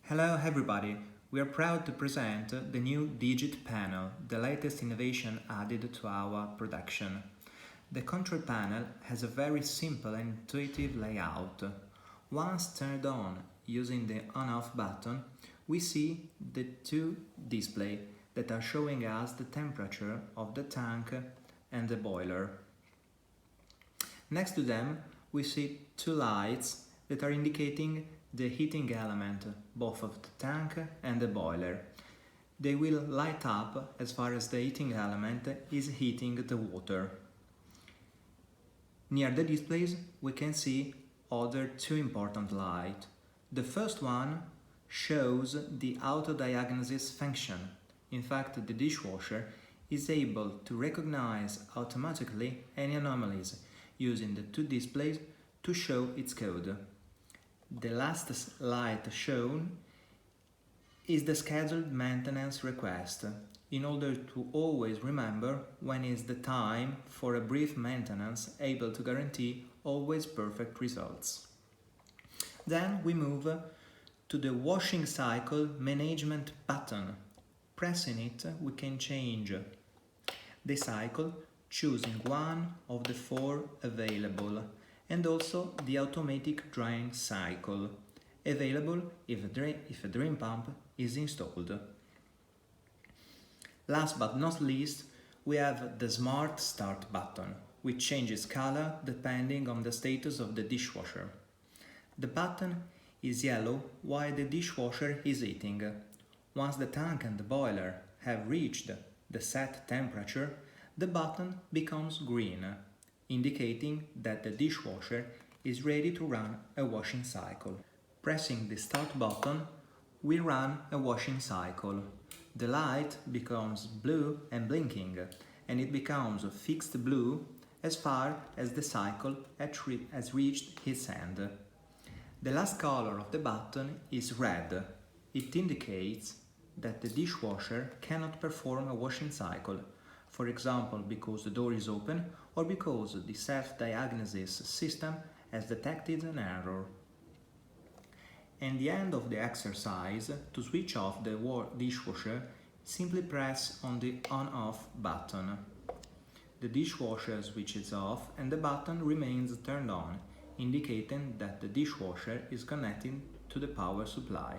Hello everybody, we are proud to present the new Digit panel, the latest innovation added to our production. The control panel has a very simple and intuitive layout. Once turned on using the on-off button, we see the two displays that are showing us the temperature of the tank and the boiler. Next to them, we see two lights that are indicating the heating element, both of the tank and the boiler. They will light up as far as the heating element is heating the water. Near the displays we can see other two important lights. The first one shows the auto-diagnosis function. In fact, the dishwasher is able to recognize automatically any anomalies using the two displays to show its code. The last light shown is the scheduled maintenance request, in order to always remember when is the time for a brief maintenance able to guarantee always perfect results. Then we move to the washing cycle management button. Pressing it, we can change the cycle, choosing one of the four available, and also the automatic drain cycle, available if a drain pump is installed. Last but not least, we have the Smart Start button, which changes color depending on the status of the dishwasher. The button is yellow while the dishwasher is heating. Once the tank and the boiler have reached the set temperature, the button becomes green, indicating that the dishwasher is ready to run a washing cycle. Pressing the Start button, we run a washing cycle. The light becomes blue and blinking, and it becomes a fixed blue as far as the cycle has reached its end. The last color of the button is red. It indicates that the dishwasher cannot perform a washing cycle, for example because the door is open or because the self-diagnosis system has detected an error. At the end of the exercise, to switch off the dishwasher, simply press on the on-off button. The dishwasher switches off and the button remains turned on, indicating that the dishwasher is connected to the power supply.